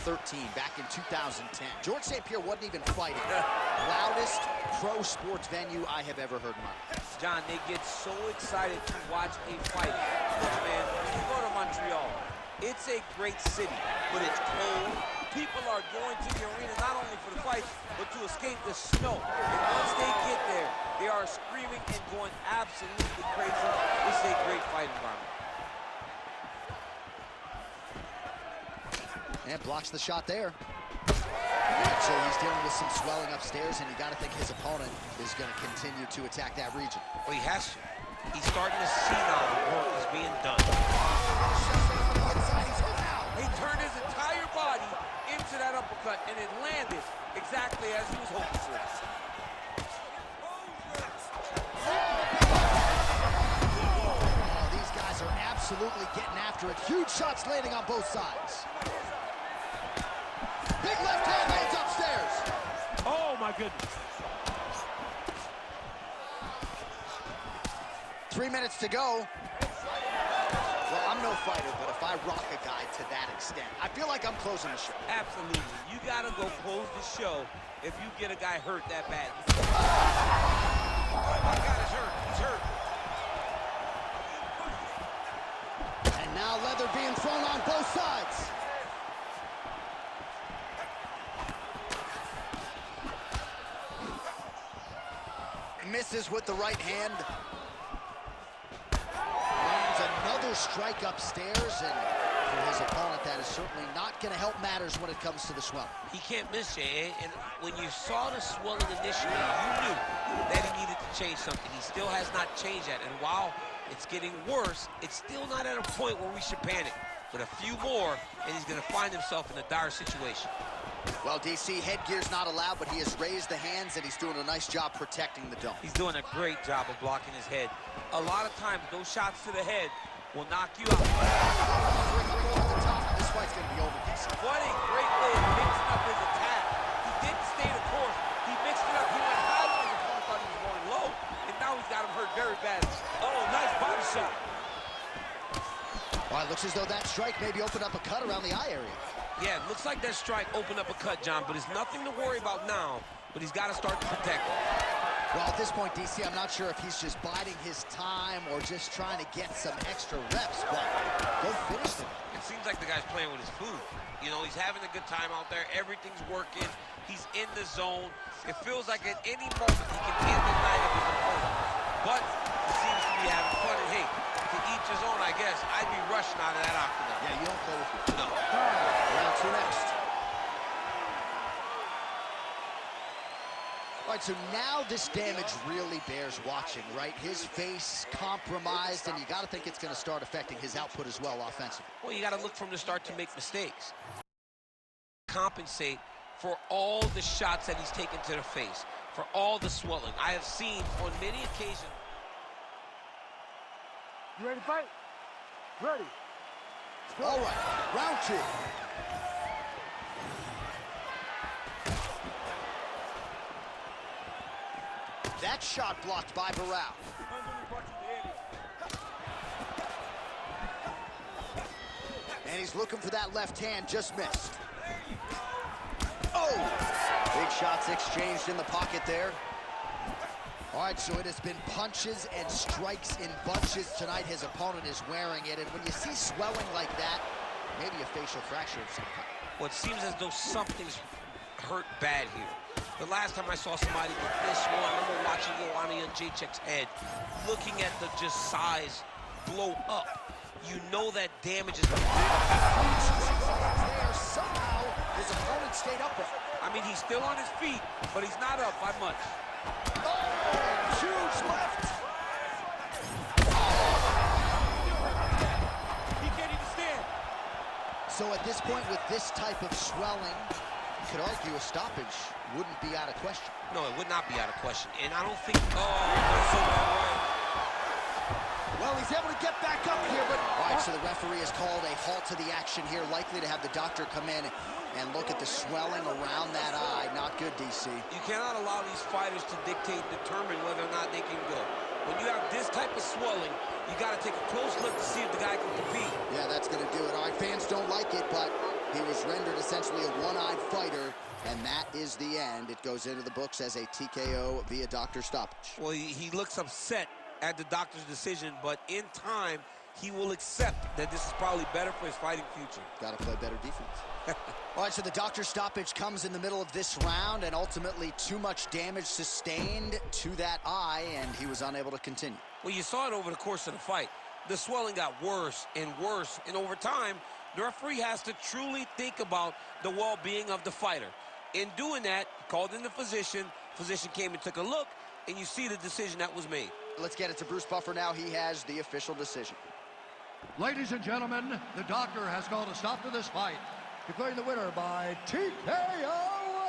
13 back in 2010. George St. Pierre wasn't even fighting. Loudest pro sports venue I have ever heard in my life. John, they get so excited to watch a fight. Look, man, when you go to Montreal, it's a great city, but it's cold. People are going to the arena not only for the fights, but to escape the snow. And once they get there, they are screaming and going absolutely crazy. This is a great fight environment. And blocks the shot there. So he's dealing with some swelling upstairs, and you got to think his opponent is going to continue to attack that region. Well, he has to. He's starting to see now the work is being done. He turned his entire body into that uppercut, and it landed exactly as he was hoping for. Oh, these guys are absolutely getting after it. Huge shots landing on both sides. Big left hand lands upstairs. Oh, my goodness. 3 minutes to go. Well, I'm no fighter, but if I rock a guy to that extent, I feel like I'm closing the show. Absolutely. You got to go close the show if you get a guy hurt that bad. Oh, my God, he's hurt. He's hurt. And now leather being thrown on both sides. Misses with the right hand. Lands another strike upstairs, and for his opponent, that is certainly not going to help matters when it comes to the swelling. He can't miss, Jay. And when you saw the swelling initially, you knew that he needed to change something. He still has not changed that. And while it's getting worse, it's still not at a point where we should panic. But a few more, and he's going to find himself in a dire situation. Well, DC, headgear's not allowed, but he has raised the hands, and he's doing a nice job protecting the dome. He's doing a great job of blocking his head. A lot of times, those shots to the head will knock you out. This fight's going to be over, DC. What a great way of mixing up his attack. He didn't stay the course. He mixed it up. He went high when his opponent thought he was going low, and now he's got him hurt very badly. Oh, nice body shot. Well, it looks as though that strike maybe opened up a cut around the eye area. Yeah, it looks like that strike opened up a cut, John, but it's nothing to worry about now, but he's got to start to protect it. Well, at this point, DC, I'm not sure if he's just biding his time or just trying to get some extra reps, but go finish him. It seems like the guy's playing with his food. You know, he's having a good time out there. Everything's working. He's in the zone. It feels like at any moment he can end the night of his opponent. But he seems to be having fun, and hey, to each his own, I guess. I'd be rushing out of that octagon. Yeah, you don't play with me. No. Round two next. All right, so now this damage really bears watching, right? His face compromised, and you got to think it's going to start affecting his output as well offensively. Well, you got to look for him to start to make mistakes. Compensate for all the shots that he's taken to the face, for all the swelling. I have seen on many occasions. You ready to fight? Ready. All right, round two. That shot blocked by Barao. And he's looking for that left hand, just missed. Oh! Big shots exchanged in the pocket there. All right, so it has been punches and strikes in bunches tonight. His opponent is wearing it, and when you see swelling like that, maybe a facial fracture of some kind. Well, it seems as though something's hurt bad here. The last time I saw somebody with this one, I remember watching Joanna Jacek's head, looking at the just size blow up. You know that damage is there. Somehow, his opponent stayed upright. I mean, he's still on his feet, but he's not up by much. Oh, huge left. He can't even stand. So at this point, with this type of swelling, you could argue a stoppage wouldn't be out of question. No, it would not be out of question. And I don't think, that's so bad, right? Well, he's able to get back up here, but... All right, so the referee has called a halt to the action here, likely to have the doctor come in and look at the swelling around that eye. Not good, DC. You cannot allow these fighters to dictate and determine whether or not they can go. When you have this type of swelling, you got to take a close look to see if the guy can compete. Yeah, that's going to do it. All right, fans don't like it, but he was rendered essentially And that is the end. It goes into the books as a TKO via doctor stoppage. Well, he looks upset at the doctor's decision, but in time, he will accept that this is probably better for his fighting future. Got to play better defense. All right, so the doctor stoppage comes in the middle of this round, and ultimately too much damage sustained to that eye, and he was unable to continue. Well, you saw it over the course of the fight. The swelling got worse and worse, and over time, the referee has to truly think about the well-being of the fighter. In doing that, he called in the physician. Physician came and took a look, and you see the decision that was made. Let's get it to Bruce Buffer now. He has the official decision. Ladies and gentlemen, the doctor has called a stop to this fight, declaring the winner by TKO